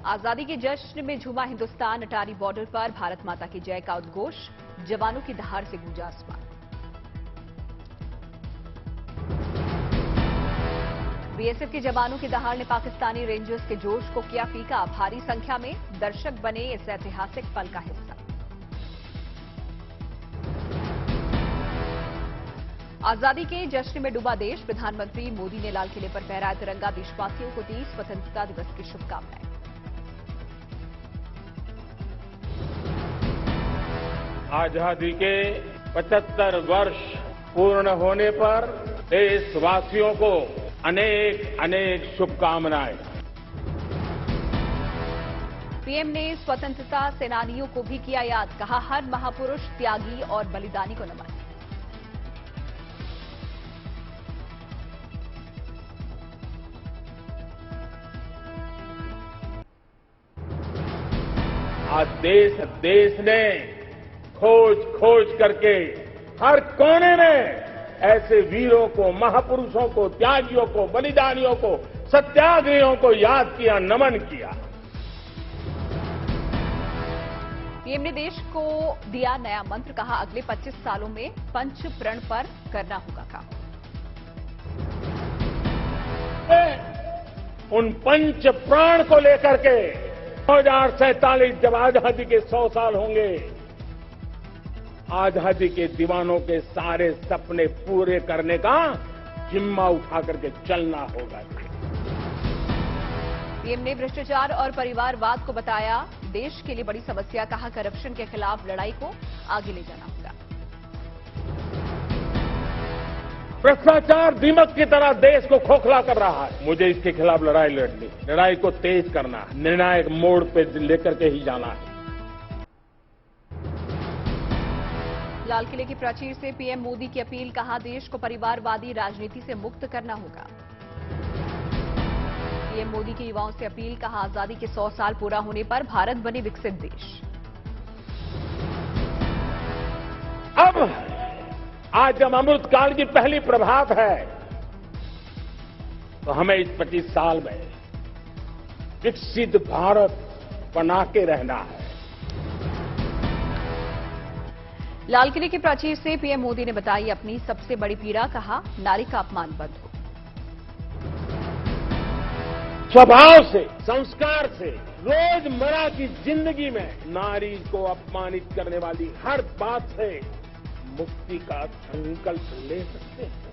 आजादी के जश्न में झूमा हिंदुस्तान। अटारी बॉर्डर पर भारत माता की जय का उद्घोष, जवानों की दहाड़ से गूंजा आसमान। बीएसएफ के जवानों की दहाड़ ने पाकिस्तानी रेंजर्स के जोश को किया फीका। भारी संख्या में दर्शक बने इस ऐतिहासिक पल का हिस्सा। आजादी के जश्न में डूबा देश। प्रधानमंत्री मोदी ने लाल किले पर फहराया तिरंगा। देशवासियों को दी स्वतंत्रता दिवस की शुभकामनाएं। आजादी के 75 वर्ष पूर्ण होने पर देशवासियों को अनेक अनेक शुभकामनाएं। पीएम ने स्वतंत्रता सेनानियों को भी किया याद। कहा, हर महापुरुष, त्यागी और बलिदानी को नमन। आज देश ने खोज करके हर कोने में ऐसे वीरों को, महापुरुषों को, त्यागियों को, बलिदानियों को, सत्याग्रहियों को याद किया, नमन किया। पीएम ने देश को दिया नया मंत्र। कहा, अगले 25 सालों में पंच प्रण पर करना होगा काम। उन पंच प्राण को लेकर के 2047 जब आजादी के 100 साल होंगे, आजादी के दीवानों के सारे सपने पूरे करने का जिम्मा उठा करके चलना होगा। पीएम ने भ्रष्टाचार और परिवारवाद को बताया देश के लिए बड़ी समस्या। कहा, करप्शन के खिलाफ लड़ाई को आगे ले जाना होगा। भ्रष्टाचार दीमक की तरह देश को खोखला कर रहा है। मुझे इसके खिलाफ लड़ाई लड़नी, लड़ाई को तेज करना, निर्णायक मोड़ पे लेकर के ही जाना है। लाल किले की प्राचीर से पीएम मोदी की अपील। कहा, देश को परिवारवादी राजनीति से मुक्त करना होगा। पीएम मोदी की युवाओं से अपील। कहा, आजादी के 100 साल पूरा होने पर भारत बने विकसित देश। अब आज जब अमृतकाल की पहली प्रभात है, तो हमें इस 25 साल में विकसित भारत बना के रहना है। लाल किले की प्राचीर से पीएम मोदी ने बताई अपनी सबसे बड़ी पीड़ा। कहा, नारी का अपमान बंद हो। स्वभाव से, संस्कार से, रोजमर्रा की जिंदगी में नारी को अपमानित करने वाली हर बात से मुक्ति का संकल्प ले सकते हैं।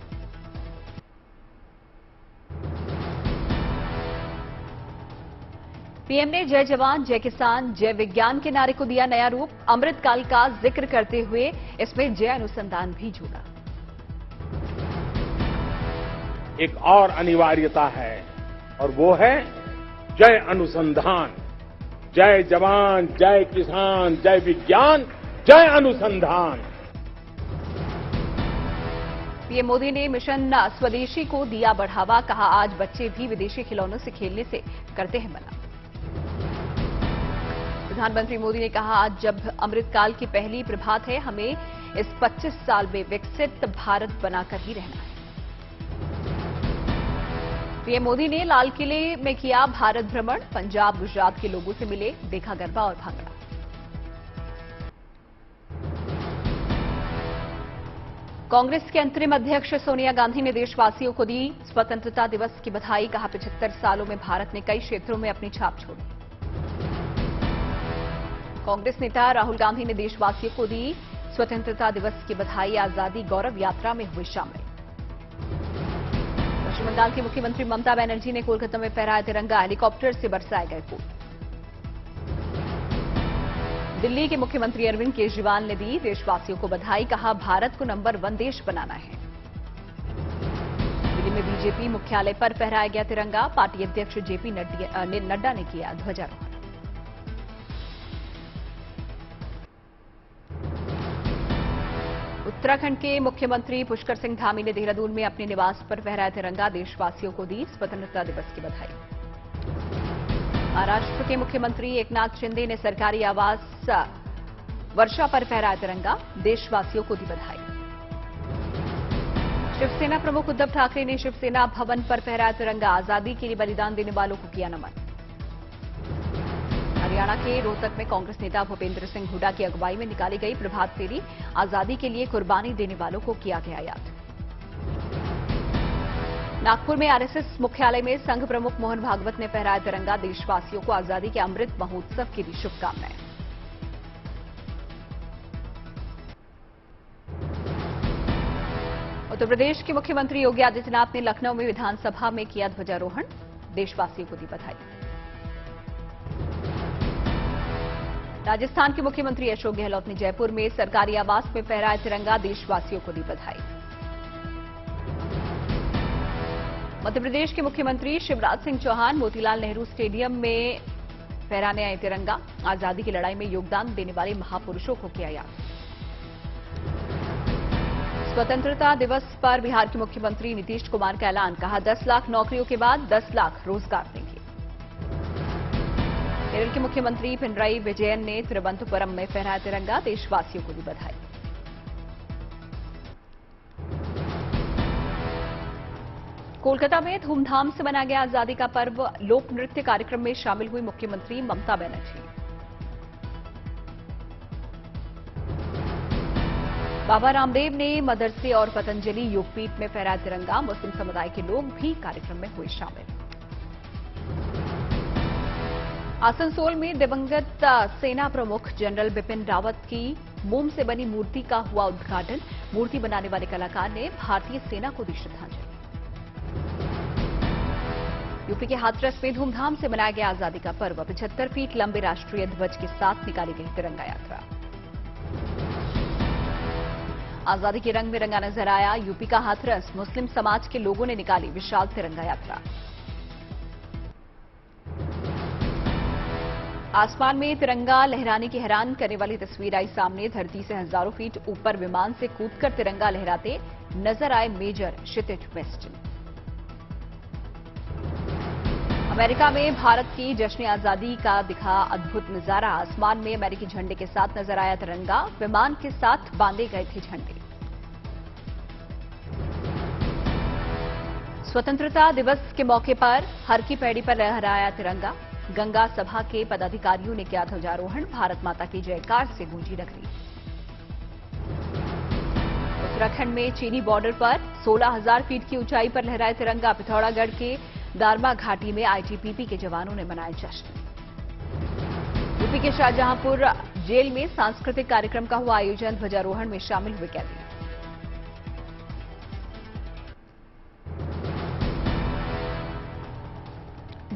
पीएम ने जय जवान, जय किसान, जय विज्ञान के नारे को दिया नया रूप। अमृतकाल का जिक्र करते हुए इसमें जय अनुसंधान भी जोड़ा। एक और अनिवार्यता है और वो है जय अनुसंधान। जय जवान, जय किसान, जय विज्ञान, जय अनुसंधान। पीएम मोदी ने मिशन स्वदेशी को दिया बढ़ावा। कहा, आज बच्चे भी विदेशी खिलौनों से खेलने से करते हैं मना। प्रधानमंत्री मोदी ने कहा, आज जब अमृतकाल की पहली प्रभात है, हमें इस 25 साल में विकसित भारत बनाकर ही रहना है। पीएम मोदी ने लाल किले में किया भारत भ्रमण। पंजाब, गुजरात के लोगों से मिले, देखा गरबा और भांगड़ा। कांग्रेस के अंतरिम अध्यक्ष सोनिया गांधी ने देशवासियों को दी स्वतंत्रता दिवस की बधाई। कहा, 75 सालों में भारत ने कई क्षेत्रों में अपनी छाप छोड़ी। कांग्रेस नेता राहुल गांधी ने देशवासियों को दी स्वतंत्रता दिवस की बधाई। आजादी गौरव यात्रा में हुए शामिल। पश्चिम बंगाल की मुख्यमंत्री ममता बनर्जी ने कोलकाता में फहराया तिरंगा। हेलीकॉप्टर से बरसाए गए फूल। दिल्ली के मुख्यमंत्री अरविंद केजरीवाल ने दी देशवासियों को बधाई। कहा, भारत को नंबर 1 देश बनाना है। दिल्ली में बीजेपी मुख्यालय पर फहराया गया तिरंगा। पार्टी अध्यक्ष जेपी नड्डा ने किया ध्वजारोहण। उत्तराखंड के मुख्यमंत्री पुष्कर सिंह धामी ने देहरादून में अपने निवास पर फहराया तिरंगा। देशवासियों को दी स्वतंत्रता दिवस की बधाई। महाराष्ट्र के मुख्यमंत्री एकनाथ शिंदे ने सरकारी आवास वर्षा पर फहराया तिरंगा। देशवासियों को दी बधाई। शिवसेना प्रमुख उद्धव ठाकरे ने शिवसेना भवन पर फहराया तिरंगा। आजादी के लिए बलिदान देने वालों को किया नमन। हरियाणा के रोहतक में कांग्रेस नेता भूपेंद्र सिंह हुड्डा की अगुवाई में निकाली गई प्रभात फेरी। आजादी के लिए कुर्बानी देने वालों को किया गया याद। नागपुर में आरएसएस मुख्यालय में संघ प्रमुख मोहन भागवत ने फहराया तिरंगा। देशवासियों को आजादी के अमृत महोत्सव की दी शुभकामनाएं। उत्तर प्रदेश के मुख्यमंत्री योगी आदित्यनाथ ने लखनऊ में विधानसभा में किया ध्वजारोहण। देशवासियों को दी बधाई। राजस्थान के मुख्यमंत्री अशोक गहलोत ने जयपुर में सरकारी आवास में फहराया तिरंगा। देशवासियों को दी बधाई। मध्य प्रदेश के मुख्यमंत्री शिवराज सिंह चौहान मोतीलाल नेहरू स्टेडियम में फहराने आए तिरंगा। आजादी की लड़ाई में योगदान देने वाले महापुरुषों को किया याद। स्वतंत्रता दिवस पर बिहार के मुख्यमंत्री नीतीश कुमार का ऐलान। कहा 10 लाख नौकरियों के बाद 10 लाख रोजगार देंगे। केरल के मुख्यमंत्री पिनराई विजयन ने तिरुवनंतपुरम में फहराया तिरंगा। देशवासियों को दी बधाई। कोलकाता में धूमधाम से मनाया गया आजादी का पर्व। लोक नृत्य कार्यक्रम में शामिल हुई मुख्यमंत्री ममता बनर्जी। बाबा रामदेव ने मदरसे और पतंजलि योगपीठ में फहराया तिरंगा। मुस्लिम समुदाय के लोग भी कार्यक्रम में हुए शामिल। आसनसोल में दिवंगत सेना प्रमुख जनरल बिपिन रावत की मोम से बनी मूर्ति का हुआ उद्घाटन। मूर्ति बनाने वाले कलाकार ने भारतीय सेना को दी श्रद्धांजलि। यूपी के हाथरस में धूमधाम से मनाया गया आजादी का पर्व। 75 फीट लंबे राष्ट्रीय ध्वज के साथ निकाली गई तिरंगा यात्रा। आजादी के रंग में रंगा नजर आया यूपी का हाथरस। मुस्लिम समाज के लोगों ने निकाली विशाल तिरंगा यात्रा। आसमान में तिरंगा लहराने की हैरान करने वाली तस्वीर आई सामने। धरती से हजारों फीट ऊपर विमान से कूदकर तिरंगा लहराते नजर आए मेजर क्षितिज वेस्टन। अमेरिका में भारत की जश्न आजादी का दिखा अद्भुत नजारा। आसमान में अमेरिकी झंडे के साथ नजर आया तिरंगा। विमान के साथ बांधे गए थे झंडे। स्वतंत्रता दिवस के मौके पर हर की पैड़ी पर लहराया तिरंगा। गंगा सभा के पदाधिकारियों ने किया ध्वजारोहण। भारत माता की जयकार से गूंजी नगरी। उत्तराखंड में चीनी बॉर्डर पर 16,000 फीट की ऊंचाई पर लहराया तिरंगा। पिथौरागढ़ के दारमा घाटी में आईटीबीपी के जवानों ने मनाया जश्न। यूपी के शाहजहांपुर जेल में सांस्कृतिक कार्यक्रम का हुआ आयोजन। ध्वजारोहण में शामिल हुए कैदी।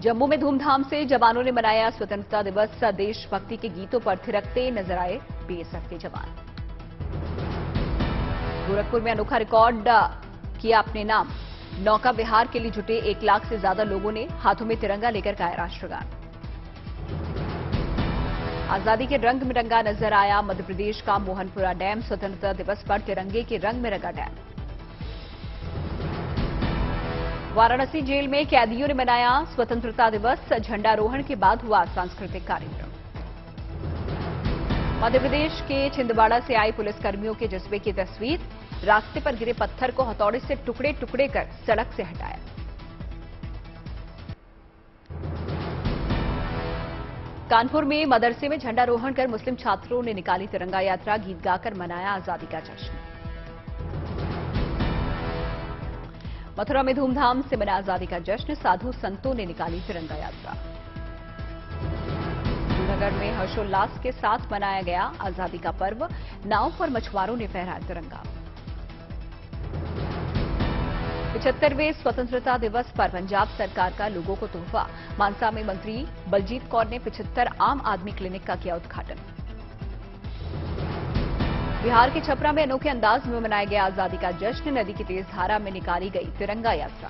जम्मू में धूमधाम से जवानों ने मनाया स्वतंत्रता दिवस। देशभक्ति के गीतों पर थिरकते नजर आए बीएसएफ के जवान। गोरखपुर में अनोखा रिकॉर्ड किया अपने नाम। नौका विहार के लिए जुटे 1 लाख से ज्यादा लोगों ने हाथों में तिरंगा लेकर गाया राष्ट्रगान। आजादी के रंग में रंगा नजर आया मध्य प्रदेश का मोहनपुरा डैम। स्वतंत्रता दिवस पर तिरंगे के रंग में रंगा डैम। वाराणसी जेल में कैदियों ने मनाया स्वतंत्रता दिवस। झंडारोहण के बाद हुआ सांस्कृतिक कार्यक्रम। मध्य प्रदेश के छिंदवाड़ा से आए पुलिसकर्मियों के जज्बे की तस्वीर। रास्ते पर गिरे पत्थर को हथौड़े से टुकड़े टुकड़े कर सड़क से हटाया। कानपुर में मदरसे में झंडारोहण कर मुस्लिम छात्रों ने निकाली तिरंगा यात्रा। गीत गाकर मनाया आजादी का जश्न। मथुरा में धूमधाम से मनाया आजादी का जश्न। साधु संतों ने निकाली तिरंगा यात्रा। श्रीनगर में हर्षोल्लास के साथ मनाया गया आजादी का पर्व। नाव पर मछुआरों ने फहराया तिरंगा। 75वें स्वतंत्रता दिवस पर पंजाब सरकार का लोगों को तोहफा। मानसा में मंत्री बलजीत कौर ने 75 आम आदमी क्लिनिक का किया उद्घाटन। बिहार के छपरा में अनोखे अंदाज में मनाया गया आजादी का जश्न। नदी की तेज धारा में निकाली गई तिरंगा यात्रा।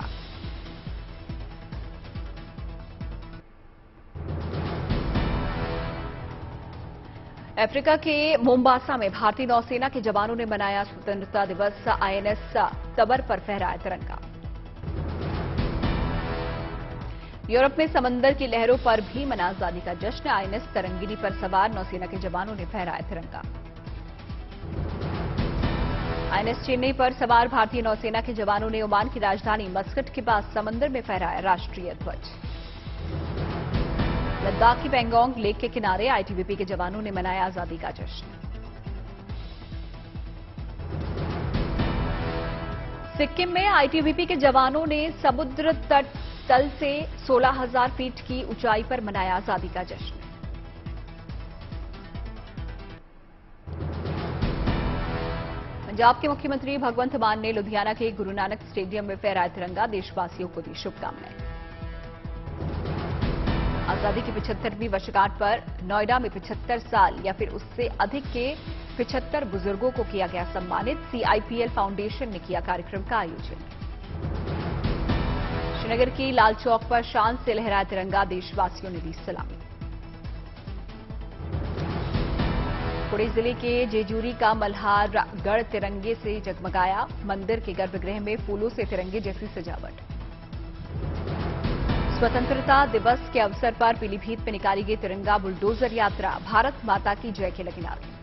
अफ्रीका के मोम्बासा में भारतीय नौसेना के जवानों ने मनाया स्वतंत्रता दिवस। आईएनएस तबर पर फहराया तिरंगा। यूरोप में समंदर की लहरों पर भी मना आजादी का जश्न। आईएनएस तरंगिनी पर सवार नौसेना के जवानों ने फहराया तिरंगा। आईएनएस चेन्नई पर सवार भारतीय नौसेना के जवानों ने ओमान की राजधानी मस्कट के पास समंदर में फहराया राष्ट्रीय ध्वज। लद्दाख की पैंगोंग लेक के किनारे आईटीबीपी के जवानों ने मनाया आजादी का जश्न। सिक्किम में आईटीबीपी के जवानों ने समुद्र तल से 16,000 फीट की ऊंचाई पर मनाया आजादी का जश्न। पंजाब के मुख्यमंत्री भगवंत मान ने लुधियाना के गुरु नानक स्टेडियम में फहराया तिरंगा, देशवासियों को दी शुभकामनाएं। आजादी की 75वीं वर्षगांठ पर नोएडा में 75 साल या फिर उससे अधिक के 75 बुजुर्गों को किया गया सम्मानित। सीआईपीएल फाउंडेशन ने किया कार्यक्रम का आयोजन। श्रीनगर की लाल चौक पर शान से लहराया तिरंगा, देशवासियों ने दी सलामी। पुणे जिले के जेजूरी का मल्हारगढ़ तिरंगे से जगमगाया, मंदिर के गर्भगृह में फूलों से तिरंगे जैसी सजावट। स्वतंत्रता दिवस के अवसर पर पीलीभीत में निकाली गई तिरंगा बुलडोजर यात्रा, भारत माता की जय के लगे नारे।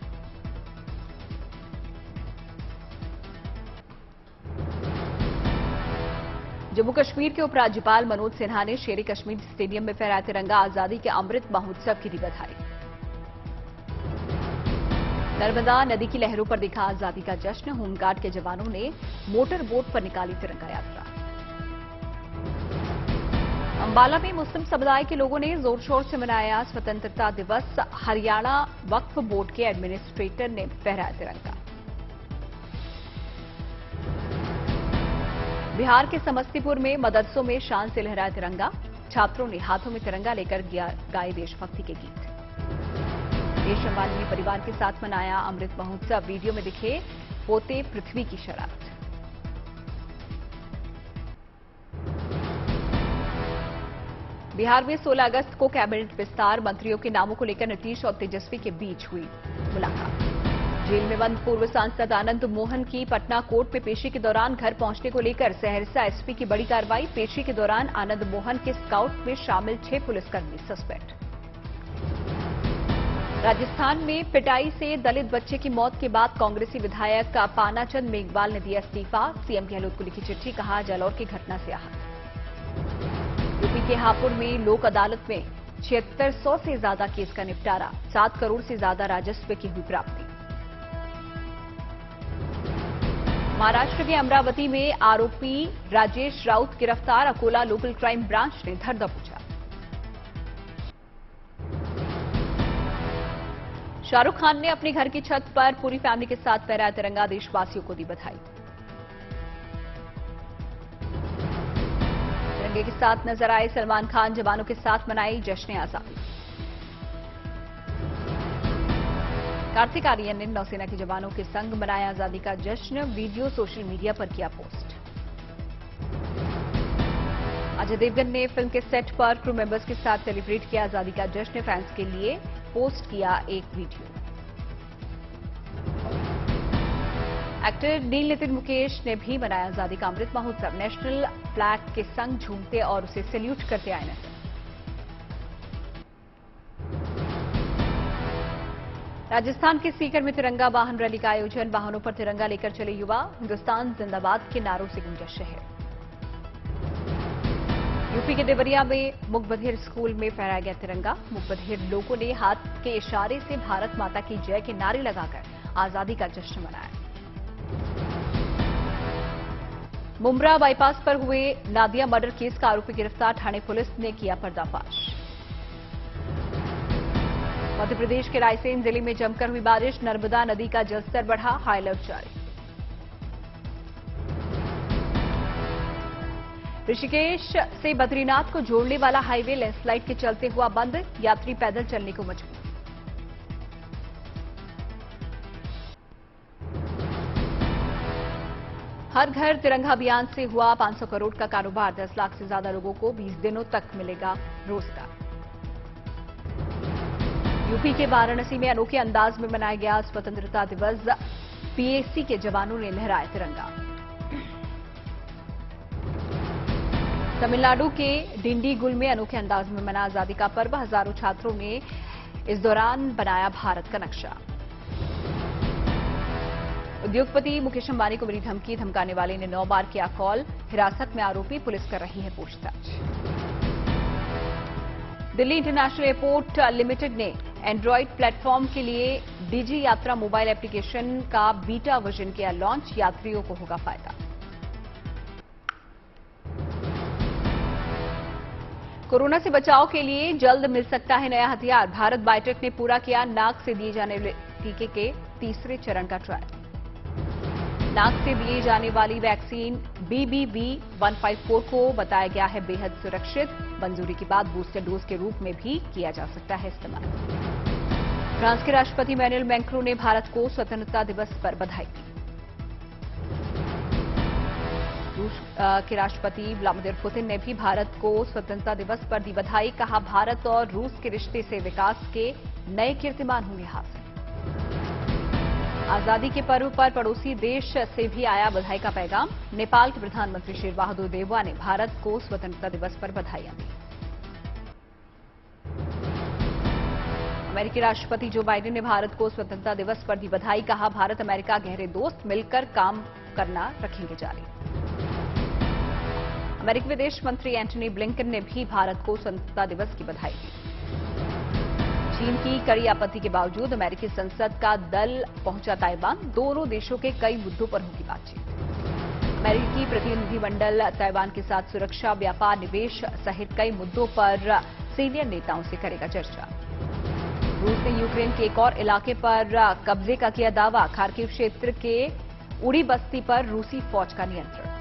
जम्मू कश्मीर के उपराज्यपाल मनोज सिन्हा ने शेर कश्मीर स्टेडियम में फहराया तिरंगा, आजादी के अमृत महोत्सव की दी बधाई। नर्मदा नदी की लहरों पर दिखा आजादी का जश्न, होमगार्ड के जवानों ने मोटर बोट पर निकाली तिरंगा यात्रा। अंबाला में मुस्लिम समुदाय के लोगों ने जोर शोर से मनाया स्वतंत्रता दिवस, हरियाणा वक्फ बोर्ड के एडमिनिस्ट्रेटर ने फहराया तिरंगा। बिहार के समस्तीपुर में मदरसों में शान से लहराया तिरंगा, छात्रों ने हाथों में तिरंगा लेकर गाए देशभक्ति के गीत। मुकेश अंबानी ने परिवार के साथ मनाया अमृत महोत्सव, वीडियो में दिखे पोते पृथ्वी की शरारत। बिहार में 16 अगस्त को कैबिनेट विस्तार, मंत्रियों के नामों को लेकर नीतीश और तेजस्वी के बीच हुई मुलाकात। जेल में बंद पूर्व सांसद आनंद मोहन की पटना कोर्ट में पेशी के दौरान घर पहुंचने को लेकर सहरसा एसपी की बड़ी कार्रवाई, पेशी के दौरान आनंद मोहन के स्काउट में शामिल 6 पुलिसकर्मी सस्पेंड। राजस्थान में पिटाई से दलित बच्चे की मौत के बाद कांग्रेसी विधायक पानाचंद मेघवाल ने दिया इस्तीफा, सीएम गहलोत को लिखी चिट्ठी, कहा जालौर की घटना से आहत। यूपी के हापुड़ में लोक अदालत में 7600 से ज्यादा केस का निपटारा, 7 करोड़ से ज्यादा राजस्व की हुई प्राप्ति। महाराष्ट्र के अमरावती में आरोपी राजेश राउत गिरफ्तार, अकोला लोकल क्राइम ब्रांच ने धर दबोचा। शाहरुख खान ने अपने घर की छत पर पूरी फैमिली के साथ फहराया तिरंगा, देशवासियों को दी बधाई। तिरंगे के साथ नजर आए सलमान खान, जवानों के साथ मनाई जश्न आजादी। कार्तिक आर्यन ने नौसेना के जवानों के संग मनाया आजादी का जश्न, वीडियो सोशल मीडिया पर किया पोस्ट। अजय देवगन ने फिल्म के सेट पर क्रू मेंबर्स के साथ सेलिब्रेट किया आजादी का जश्न, फैंस के लिए पोस्ट किया एक वीडियो। एक्टर नील नितिन मुकेश ने भी मनाया आजादी का अमृत महोत्सव, नेशनल फ्लैग के संग झूमते और उसे सैल्यूट करते आए नजर। राजस्थान के सीकर में तिरंगा वाहन रैली का आयोजन, वाहनों पर तिरंगा लेकर चले युवा, हिंदुस्तान जिंदाबाद के नारों से गूंजा शहर। यूपी के देवरिया में मुकबधिर स्कूल में फहराया गया तिरंगा, मुकबधिर लोगों ने हाथ के इशारे से भारत माता की जय के नारे लगाकर आजादी का जश्न मनाया। मुंब्रा बाईपास पर हुए नादिया मर्डर केस का आरोपी गिरफ्तार, ठाणे पुलिस ने किया पर्दाफाश। मध्य प्रदेश के रायसेन जिले में जमकर हुई बारिश, नर्मदा नदी का जलस्तर बढ़ा, हाई अलर्ट जारी। ऋषिकेश से बद्रीनाथ को जोड़ने वाला हाईवे लैंडस्लाइड के चलते हुआ बंद, यात्री पैदल चलने को मजबूर। हर घर तिरंगा अभियान से हुआ 500 करोड़ का कारोबार, 10 लाख से ज्यादा लोगों को 20 दिनों तक मिलेगा रोजगार। यूपी के वाराणसी में अनोखे अंदाज में मनाया गया स्वतंत्रता दिवस, पीएसी के जवानों ने लहराया तिरंगा। तमिलनाडु के डिंडीगुल में अनोखे अंदाज में मना आजादी का पर्व, हजारों छात्रों ने इस दौरान बनाया भारत का नक्शा। उद्योगपति मुकेश अंबानी को मिली धमकी, धमकाने वाले ने 9 बार किया कॉल, हिरासत में आरोपी, पुलिस कर रही है पूछताछ। दिल्ली इंटरनेशनल एयरपोर्ट लिमिटेड ने एंड्रॉइड प्लेटफॉर्म के लिए डीजी यात्रा मोबाइल एप्लीकेशन का बीटा वर्जन किया लॉन्च। यात्रियों को होगा फायदा। कोरोना से बचाव के लिए जल्द मिल सकता है नया हथियार। भारत बायोटेक ने पूरा किया नाक से दिए जाने वाले टीके के तीसरे चरण का ट्रायल। नाक से दिए जाने वाली वैक्सीन BBB154 को बताया गया है बेहद सुरक्षित। मंजूरी के बाद बूस्टर डोज के रूप में भी किया जा सकता है इस्तेमाल। फ्रांस के राष्ट्रपति इमैनुअल मैक्रों ने भारत को स्वतंत्रता दिवस पर बधाई दी। रूस के राष्ट्रपति व्लादिमीर पुतिन ने भी भारत को स्वतंत्रता दिवस पर दी बधाई। कहा, भारत और रूस के रिश्ते से विकास के नए कीर्तिमान होंगे हासिल। आजादी के पर्व पर पड़ोसी देश से भी आया बधाई का पैगाम। नेपाल के प्रधानमंत्री शेर बहादुर देउवा ने भारत को स्वतंत्रता दिवस पर बधाइयां दी। अमेरिकी राष्ट्रपति जो बाइडेन ने भारत को स्वतंत्रता दिवस पर दी बधाई। कहा, भारत अमेरिका गहरे दोस्त, मिलकर काम करना रखेंगे जारी। अमेरिकी विदेश मंत्री एंटनी ब्लिंकन ने भी भारत को स्वतंत्रता दिवस की बधाई दी। चीन की कड़ी आपत्ति के बावजूद अमेरिकी संसद का दल पहुंचा ताइवान। दोनों देशों के कई मुद्दों पर होगी बातचीत। अमेरिकी प्रतिनिधिमंडल ताइवान के साथ सुरक्षा, व्यापार, निवेश सहित कई मुद्दों पर सीनियर नेताओं से करेगा चर्चा। रूस ने यूक्रेन के एक और इलाके पर कब्जे का किया दावा। खार्किव क्षेत्र के उड़ी बस्ती पर रूसी फौज का नियंत्रण।